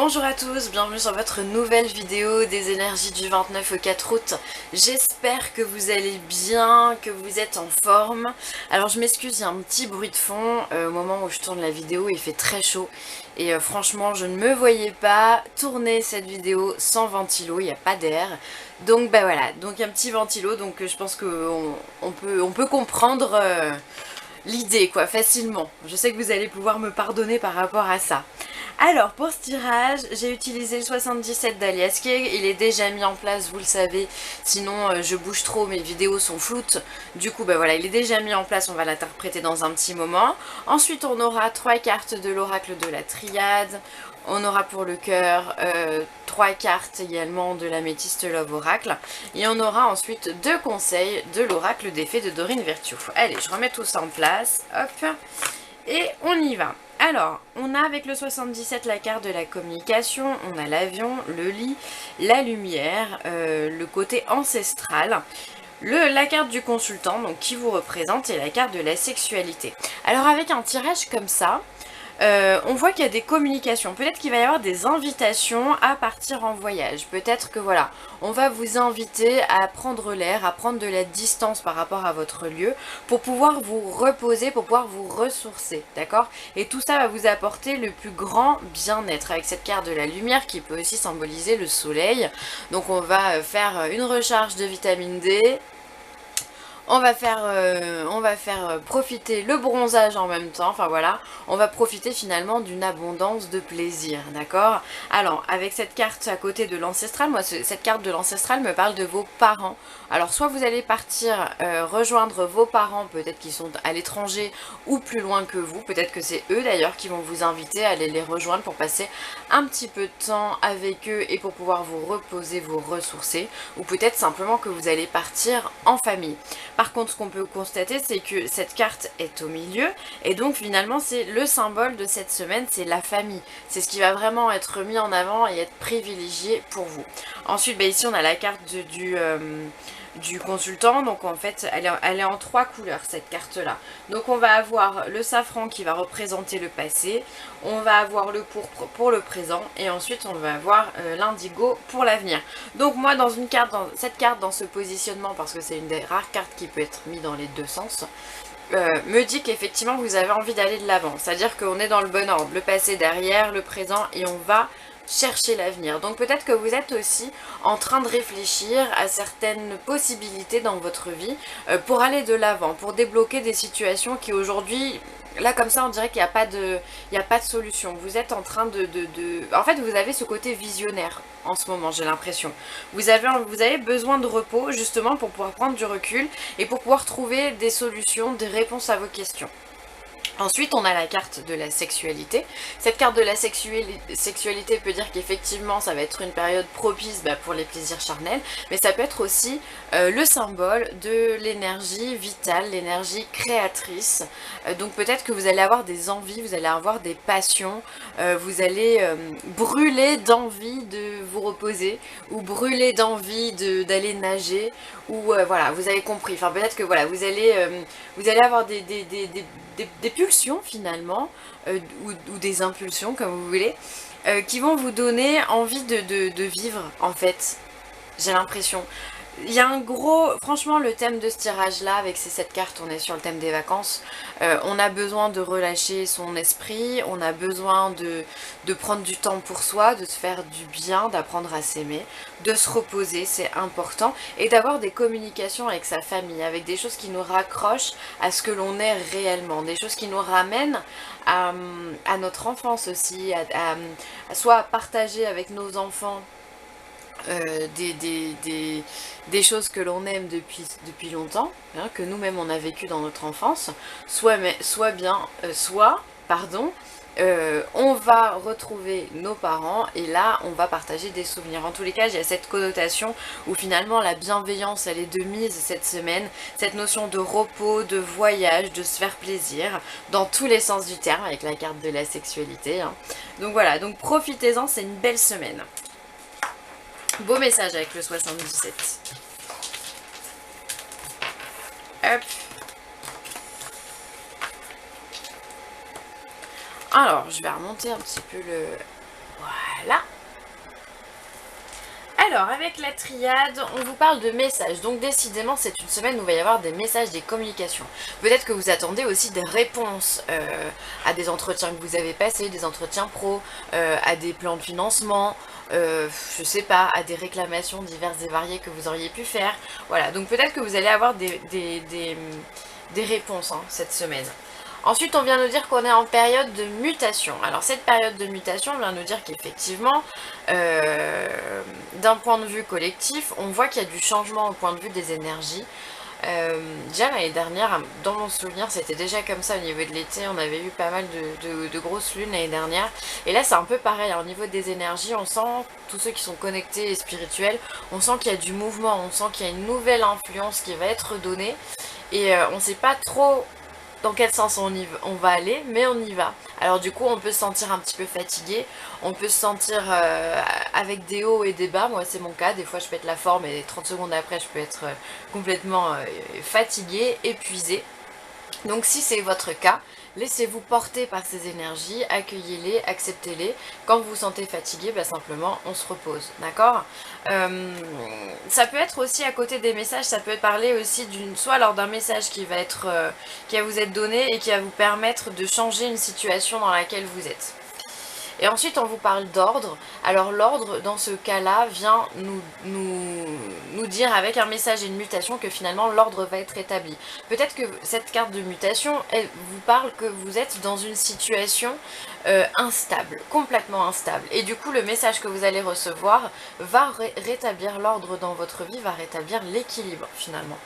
Bonjour à tous, bienvenue sur votre nouvelle vidéo des énergies du 29 au 4 août. J'espère que vous allez bien, que vous êtes en forme. Alors je m'excuse, il y a un petit bruit de fond. Au moment où je tourne la vidéo, il fait très chaud. Et franchement, je ne me voyais pas tourner cette vidéo sans ventilo, il n'y a pas d'air. Donc bah voilà, donc un petit ventilo, donc je pense qu'on peut comprendre l'idée quoi, facilement. Je sais que vous allez pouvoir me pardonner par rapport à ça. Alors pour ce tirage, j'ai utilisé le 77 d'Aliasqué, il est déjà mis en place, vous le savez, sinon je bouge trop, mes vidéos sont floutes. Du coup, bah voilà, il est déjà mis en place, on va l'interpréter dans un petit moment. Ensuite, on aura 3 cartes de l'oracle de la triade. On aura pour le cœur 3 cartes également de l'améthyste Love Oracle. Et on aura ensuite 2 conseils de l'oracle des fées de Dorine Virtue. Allez, je remets tout ça en place. Hop. Et on y va. Alors, on a avec le 77 la carte de la communication, on a l'avion, le lit, la lumière, le côté ancestral. La carte du consultant, donc qui vous représente, et la carte de la sexualité. Alors avec un tirage comme ça, on voit qu'il y a des communications, peut-être qu'il va y avoir des invitations à partir en voyage, peut-être que voilà, on va vous inviter à prendre l'air, à prendre de la distance par rapport à votre lieu, pour pouvoir vous reposer, pour pouvoir vous ressourcer, d'accord? Et tout ça va vous apporter le plus grand bien-être, avec cette carte de la lumière qui peut aussi symboliser le soleil. Donc on va faire une recharge de vitamine D. On va faire profiter le bronzage en même temps, enfin voilà, on va profiter finalement d'une abondance de plaisir, d'accord? Alors, avec cette carte à côté de l'ancestral, moi cette carte de l'ancestral me parle de vos parents. Alors, soit vous allez partir rejoindre vos parents, peut-être qu'ils sont à l'étranger ou plus loin que vous, peut-être que c'est eux d'ailleurs qui vont vous inviter à aller les rejoindre pour passer un petit peu de temps avec eux et pour pouvoir vous reposer, vous ressourcer, ou peut-être simplement que vous allez partir en famille. Par contre, ce qu'on peut constater, c'est que cette carte est au milieu, et donc finalement, c'est le symbole de cette semaine, c'est la famille. C'est ce qui va vraiment être mis en avant et être privilégié pour vous. Ensuite, bah, ici, on a la carte du consultant, donc en fait elle est en 3 couleurs cette carte là. Donc on va avoir le safran qui va représenter le passé, on va avoir le pourpre pour le présent, et ensuite on va avoir l'indigo pour l'avenir. Donc moi dans cette carte, dans ce positionnement, parce que c'est une des rares cartes qui peut être mise dans les deux sens, me dit qu'effectivement vous avez envie d'aller de l'avant, c'est à dire qu'on est dans le bon ordre, le passé derrière, le présent, et on va chercher l'avenir. Donc peut-être que vous êtes aussi en train de réfléchir à certaines possibilités dans votre vie pour aller de l'avant, pour débloquer des situations qui aujourd'hui, là comme ça on dirait qu'il n'y a pas de solution. Vous êtes en train En fait vous avez ce côté visionnaire en ce moment, j'ai l'impression. Vous avez besoin de repos justement pour pouvoir prendre du recul et pour pouvoir trouver des solutions, des réponses à vos questions. Ensuite, on a la carte de la sexualité. Cette carte de la sexualité peut dire qu'effectivement, ça va être une période propice pour les plaisirs charnels, mais ça peut être aussi le symbole de l'énergie vitale, l'énergie créatrice. Donc peut-être que vous allez avoir des envies, vous allez avoir des passions, vous allez brûler d'envie de vous reposer, ou brûler d'envie d'aller nager, ou voilà, vous avez compris. Enfin, peut-être que voilà, vous allez avoir des pulsions finalement, ou des impulsions comme vous voulez, qui vont vous donner envie de vivre en fait, j'ai l'impression. Il y a un gros... Franchement, le thème de ce tirage-là, avec ces 7 cartes, on est sur le thème des vacances. On a besoin de relâcher son esprit, on a besoin de prendre du temps pour soi, de se faire du bien, d'apprendre à s'aimer, de se reposer, c'est important, et d'avoir des communications avec sa famille, avec des choses qui nous raccrochent à ce que l'on est réellement, des choses qui nous ramènent à notre enfance aussi, soit à partager avec nos enfants des choses que l'on aime depuis longtemps, hein, que nous-mêmes on a vécu dans notre enfance, on va retrouver nos parents, et là on va partager des souvenirs. En tous les cas, il y a cette connotation où finalement la bienveillance elle est de mise cette semaine, cette notion de repos, de voyage, de se faire plaisir, dans tous les sens du terme, avec la carte de la sexualité, hein. Donc voilà, donc profitez-en, c'est une belle semaine. Beau message avec le 77. Hop. Alors, je vais remonter un petit peu le... Voilà. Voilà. Alors, avec la triade, on vous parle de messages. Donc, décidément, c'est une semaine où il va y avoir des messages, des communications. Peut-être que vous attendez aussi des réponses à des entretiens que vous avez passés, des entretiens pro, à des plans de financement, je sais pas, à des réclamations diverses et variées que vous auriez pu faire. Voilà, donc peut-être que vous allez avoir des réponses cette semaine. Ensuite, on vient nous dire qu'on est en période de mutation. Alors, cette période de mutation vient nous dire qu'effectivement, d'un point de vue collectif, on voit qu'il y a du changement au point de vue des énergies. Déjà l'année dernière, dans mon souvenir, c'était déjà comme ça au niveau de l'été. On avait eu pas mal de grosses lunes l'année dernière. Et là, c'est un peu pareil. Au niveau des énergies, on sent, tous ceux qui sont connectés et spirituels, on sent qu'il y a du mouvement, on sent qu'il y a une nouvelle influence qui va être donnée. Et on ne sait pas trop dans quel sens on va aller, mais on y va. Alors du coup, on peut se sentir un petit peu fatigué, on peut se sentir avec des hauts et des bas. Moi, c'est mon cas. Des fois, je pète la forme et 30 secondes après, je peux être complètement fatiguée, épuisée. Donc si c'est votre cas, laissez-vous porter par ces énergies, accueillez-les, acceptez-les. Quand vous vous sentez fatigué, simplement on se repose, d'accord. Ça peut être aussi à côté des messages, ça peut parler aussi soit lors d'un message qui va vous être donné et qui va vous permettre de changer une situation dans laquelle vous êtes. Et ensuite on vous parle d'ordre. Alors l'ordre dans ce cas-là vient nous dire avec un message et une mutation que finalement l'ordre va être établi. Peut-être que cette carte de mutation, elle vous parle que vous êtes dans une situation instable, complètement instable. Et du coup le message que vous allez recevoir va rétablir l'ordre dans votre vie, va rétablir l'équilibre finalement.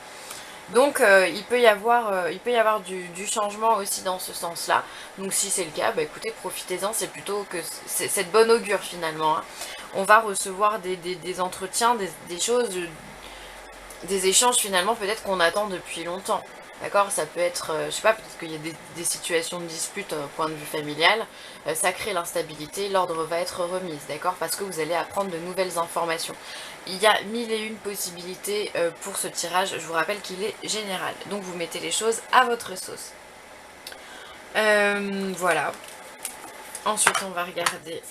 Donc il peut y avoir du changement aussi dans ce sens-là. Donc si c'est le cas, écoutez, profitez-en, c'est plutôt que c'est de bonne augure finalement. On va recevoir des entretiens, des choses, des échanges finalement peut-être qu'on attend depuis longtemps. D'accord, ça peut être, je sais pas, peut-être qu'il y a des situations de dispute au point de vue familial, ça crée l'instabilité, l'ordre va être remise, d'accord, parce que vous allez apprendre de nouvelles informations. Il y a 1001 possibilités pour ce tirage, je vous rappelle qu'il est général, donc vous mettez les choses à votre sauce. Voilà. Ensuite, on va regarder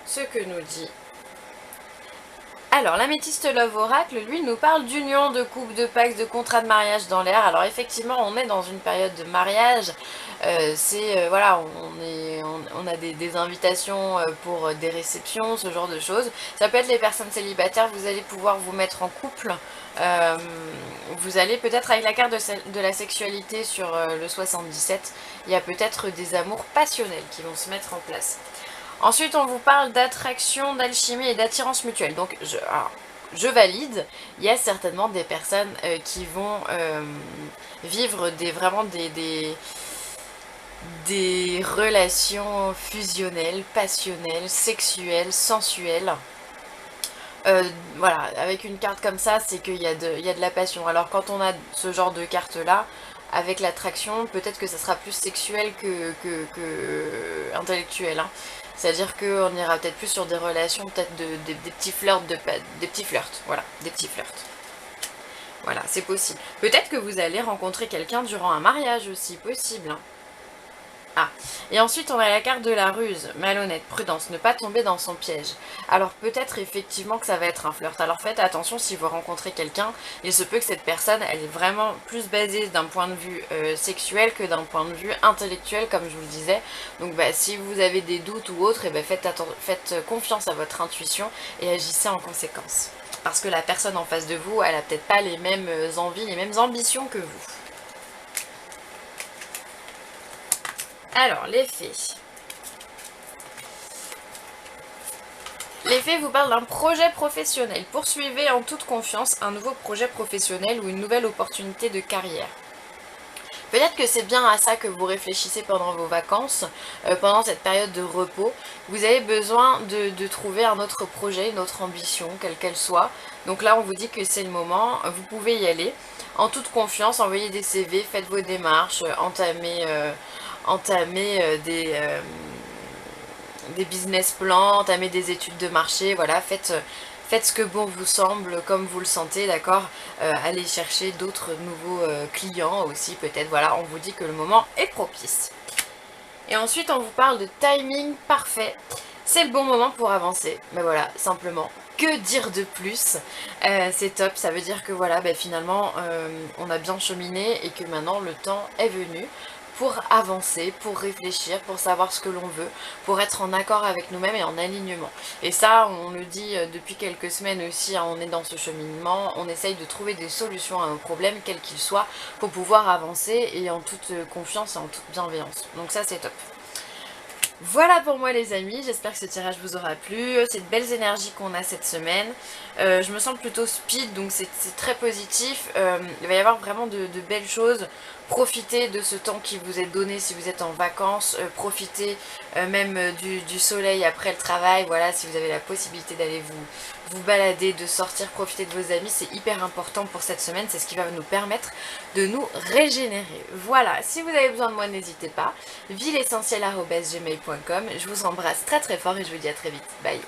ce que nous dit. Alors, l'améthyste Love Oracle, lui, nous parle d'union, de couple, de pacte, de contrat de mariage dans l'air. Alors, effectivement, on est dans une période de mariage. Voilà, on a des invitations pour des réceptions, ce genre de choses. Ça peut être les personnes célibataires, vous allez pouvoir vous mettre en couple. Vous allez peut-être, avec la carte de la sexualité sur le 77, il y a peut-être des amours passionnels qui vont se mettre en place. Ensuite, on vous parle d'attraction, d'alchimie et d'attirance mutuelle. Donc, je valide. Il y a certainement des personnes qui vont vivre vraiment des relations fusionnelles, passionnelles, sexuelles, sensuelles. Voilà, avec une carte comme ça, c'est qu'il y a de la passion. Alors, quand on a ce genre de carte-là, avec l'attraction, peut-être que ça sera plus sexuel que intellectuel. C'est-à-dire qu'on ira peut-être plus sur des relations, peut-être des petits flirts, voilà, des petits flirts. Voilà, c'est possible. Peut-être que vous allez rencontrer quelqu'un durant un mariage aussi, possible. Ah, et ensuite on a la carte de la ruse, malhonnête, prudence, ne pas tomber dans son piège. Alors peut-être effectivement que ça va être un flirt, alors faites attention si vous rencontrez quelqu'un, il se peut que cette personne, elle est vraiment plus basée d'un point de vue sexuel que d'un point de vue intellectuel, comme je vous le disais. Donc si vous avez des doutes ou autres, faites confiance à votre intuition et agissez en conséquence. Parce que la personne en face de vous, elle a peut-être pas les mêmes envies, les mêmes ambitions que vous. Alors, les fées. Les fées vous parlent d'un projet professionnel. Poursuivez en toute confiance un nouveau projet professionnel ou une nouvelle opportunité de carrière. Peut-être que c'est bien à ça que vous réfléchissez pendant vos vacances, pendant cette période de repos. Vous avez besoin de trouver un autre projet, une autre ambition, quelle qu'elle soit. Donc là, on vous dit que c'est le moment, vous pouvez y aller. En toute confiance, envoyez des CV, faites vos démarches, entamez des business plans, entamer des études de marché, voilà, faites ce que bon vous semble, comme vous le sentez, d'accord. Allez chercher d'autres nouveaux clients aussi, peut-être, voilà, on vous dit que le moment est propice. Et ensuite on vous parle de timing parfait. C'est le bon moment pour avancer. Mais voilà, simplement. Que dire de plus? C'est top, ça veut dire que voilà, finalement on a bien cheminé et que maintenant le temps est venu pour avancer, pour réfléchir, pour savoir ce que l'on veut, pour être en accord avec nous-mêmes et en alignement. Et ça, on le dit depuis quelques semaines aussi, hein, on est dans ce cheminement, on essaye de trouver des solutions à un problème, quel qu'il soit, pour pouvoir avancer et en toute confiance et en toute bienveillance. Donc ça, c'est top. Voilà pour moi les amis, j'espère que ce tirage vous aura plu, c'est de belles énergies qu'on a cette semaine, je me sens plutôt speed donc c'est très positif, il va y avoir vraiment de belles choses, profitez de ce temps qui vous est donné si vous êtes en vacances, profitez même du soleil après le travail, voilà, si vous avez la possibilité d'aller vous balader, de sortir, profiter de vos amis, c'est hyper important pour cette semaine, c'est ce qui va nous permettre de nous régénérer. Voilà, si vous avez besoin de moi, n'hésitez pas, vilessentielle@gmail.com, je vous embrasse très très fort et je vous dis à très vite, bye.